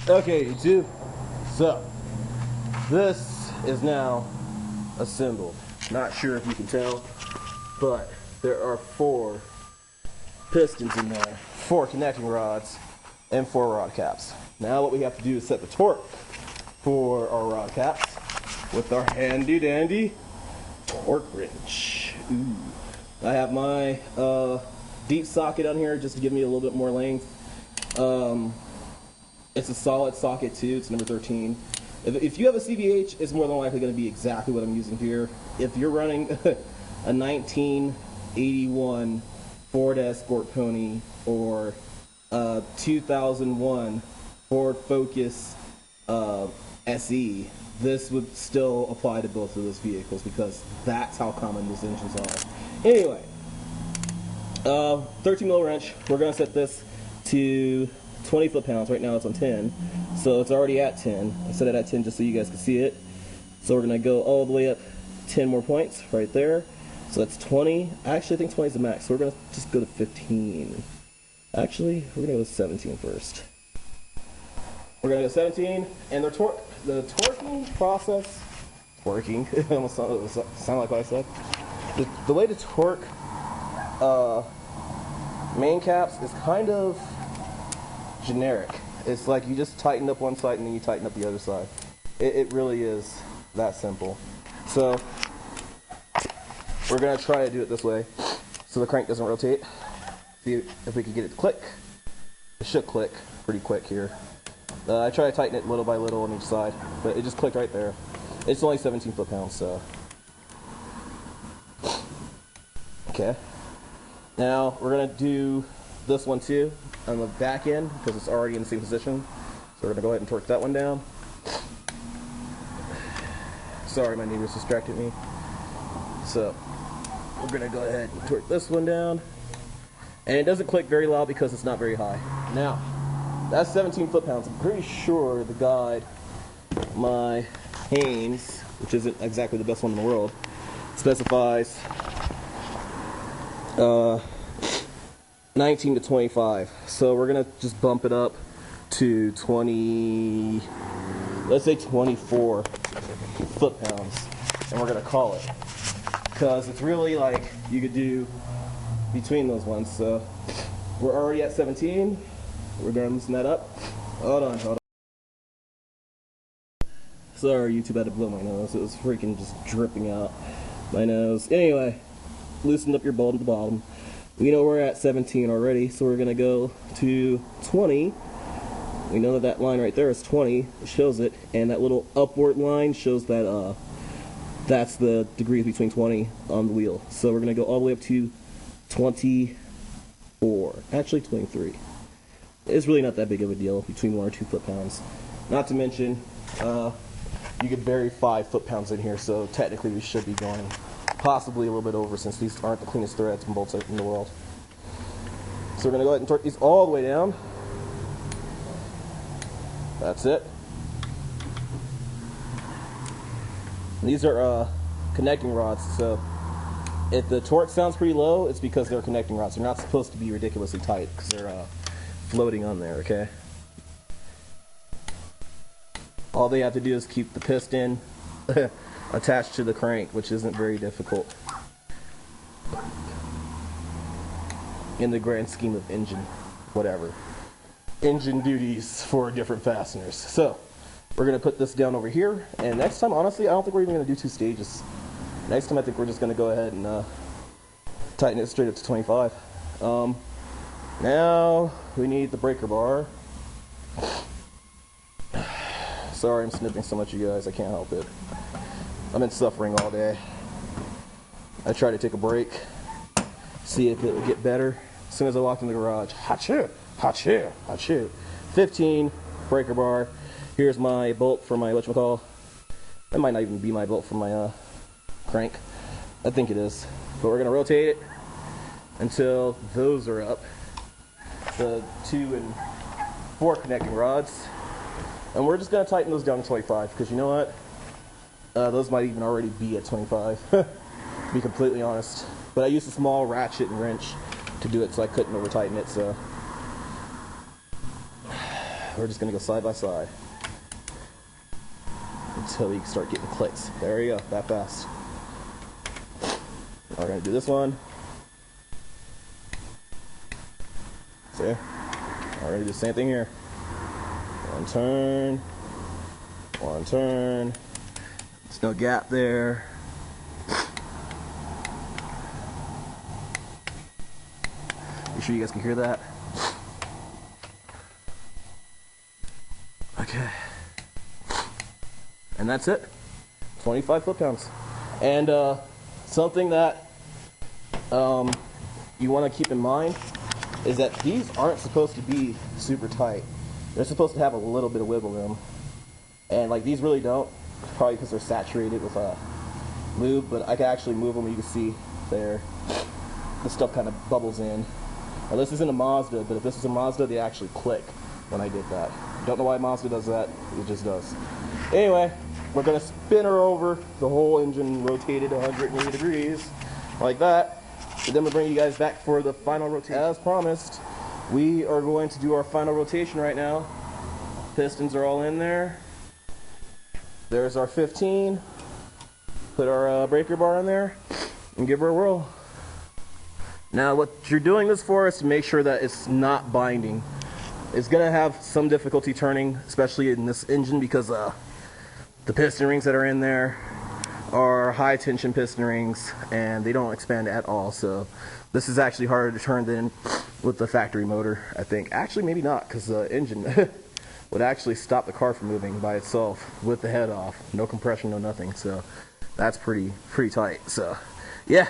Okay, YouTube. So, this is now assembled. Not sure if you can tell, but there are 4 pistons in there, 4 connecting rods, and 4 rod caps. Now what we have to do is set the torque for our rod caps with our handy dandy torque wrench. Ooh. I have my deep socket on here just to give me a little bit more length. It's a solid socket too, it's number 13. If you have a CVH, it's more than likely going to be exactly what I'm using here. If you're running a 1981 Ford Escort Pony or a 2001 Ford Focus SE, this would still apply to both of those vehicles because that's how common these engines are. Anyway, 13 mil wrench, we're going to set this to 20 foot-pounds. Right now it's on 10, so it's already at 10. I set it at 10 just so you guys can see it. So we're going to go all the way up 10 more points right there. So that's 20. I actually think 20 is the max, so we're going to just go to 15. Actually, we're going to go to 17 first. We're going to go 17, and the torquing process, it almost sounded like what I said. The way to torque main caps is kind of generic. It's like you just tighten up one side and then you tighten up the other side. It really is that simple. So we're going to try to do it this way so the crank doesn't rotate. See if we can get it to click. It should click pretty quick here. I try to tighten it little by little on each side, but it just clicked right there. It's only 17 foot-pounds, so. Okay. Now we're going to do this one too on the back end because it's already in the same position. So we're going to go ahead and torque that one down. Sorry, my neighbors distracted me. So we're going to go ahead and torque this one down. And it doesn't click very loud because it's not very high. Now, that's 17 foot-pounds. I'm pretty sure the guide, my Haynes, which isn't exactly the best one in the world, specifies 19 to 25. So we're gonna just bump it up to 20, let's say 24 foot-pounds, and we're gonna call it, because it's really like you could do between those ones. So we're already at 17. We're gonna loosen that up. Hold on. Sorry, YouTube had to blow my nose. It was freaking just dripping out my nose. Anyway, loosen up your bolt at the bottom. We know we're at 17 already, so we're gonna go to 20. We know that line right there is 20. It shows it, and that little upward line shows that that's the degrees between 20 on the wheel. So we're gonna go all the way up to 24. Actually, 23. It's really not that big of a deal between 1 or 2 foot-pounds. Not to mention, you could bury 5 foot-pounds in here, so technically we should be going possibly a little bit over since these aren't the cleanest threads and bolts in the world. So we're going to go ahead and torque these all the way down. That's it. These are connecting rods, so if the torque sounds pretty low, it's because they're connecting rods. They're not supposed to be ridiculously tight because they're floating on there, okay? All they have to do is keep the piston attached to the crank, which isn't very difficult in the grand scheme of engine duties for different fasteners. So we're going to put this down over here, and next time, honestly, I don't think we're even going to do 2 stages. Next time I think we're just going to go ahead and tighten it straight up to 25. Now we need the breaker bar. Sorry I'm snipping so much, you guys, I can't help it. I've been suffering all day. I tried to take a break, see if it would get better. As soon as I walked in the garage, ha-choo, ha-choo, ha-choo. 15 breaker bar. Here's my bolt for my whatchamacallit. That might not even be my bolt for my crank. I think it is. But we're gonna rotate it until those are up. The 2 and 4 connecting rods. And we're just gonna tighten those down to 25, because you know what? Those might even already be at 25, to be completely honest. But I used a small ratchet and wrench to do it, so I couldn't over tighten it, so we're just gonna go side by side until we start getting clicks. There you go, that fast. We're gonna do this one. See? We're gonna do the same thing here. One turn. One turn. There's no gap there. You sure you guys can hear that? Okay. And that's it. 25 foot-pounds. And something that you want to keep in mind is that these aren't supposed to be super tight. They're supposed to have a little bit of wiggle room. And like these really don't, probably because they're saturated with lube, but I can actually move them. You can see there, the stuff kind of bubbles in. Now this isn't a Mazda, but if this was a Mazda, they actually click when I did that. Don't know why Mazda does that, it just does. Anyway, we're gonna spin her over, the whole engine rotated 180 degrees, like that. And then we'll bring you guys back for the final rotation. As promised, we are going to do our final rotation right now. Pistons are all in there. There's our 15. Put our breaker bar in there and give her a whirl. Now what you're doing this for is to make sure that it's not binding. It's gonna have some difficulty turning, especially in this engine, because the piston rings that are in there are high tension piston rings and they don't expand at all. So this is actually harder to turn than with the factory motor, I think. Actually, maybe not, because the engine would actually stop the car from moving by itself with the head off. No compression, no nothing. So that's pretty tight. So yeah,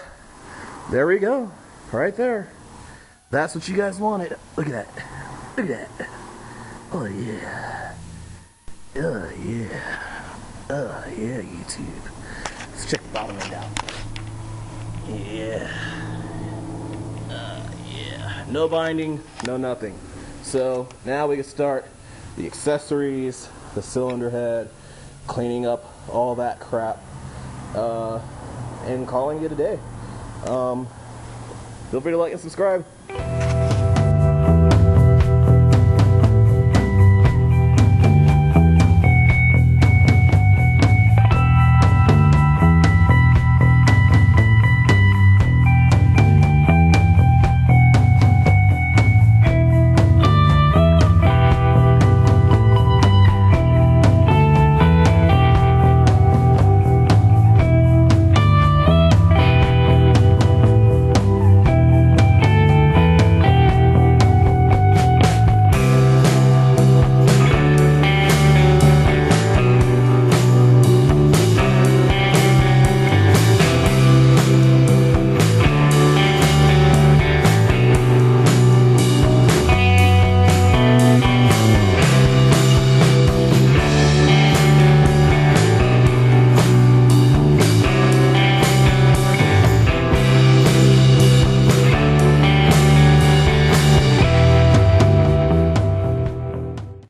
there we go. Right there. That's what you guys wanted. Look at that. Look at that. Oh yeah. Oh yeah. Oh yeah, YouTube. Let's check the bottom end out. Yeah. Yeah. No binding, no nothing. So now we can start the accessories, the cylinder head, cleaning up all that crap, and calling it a day. Feel free to like and subscribe.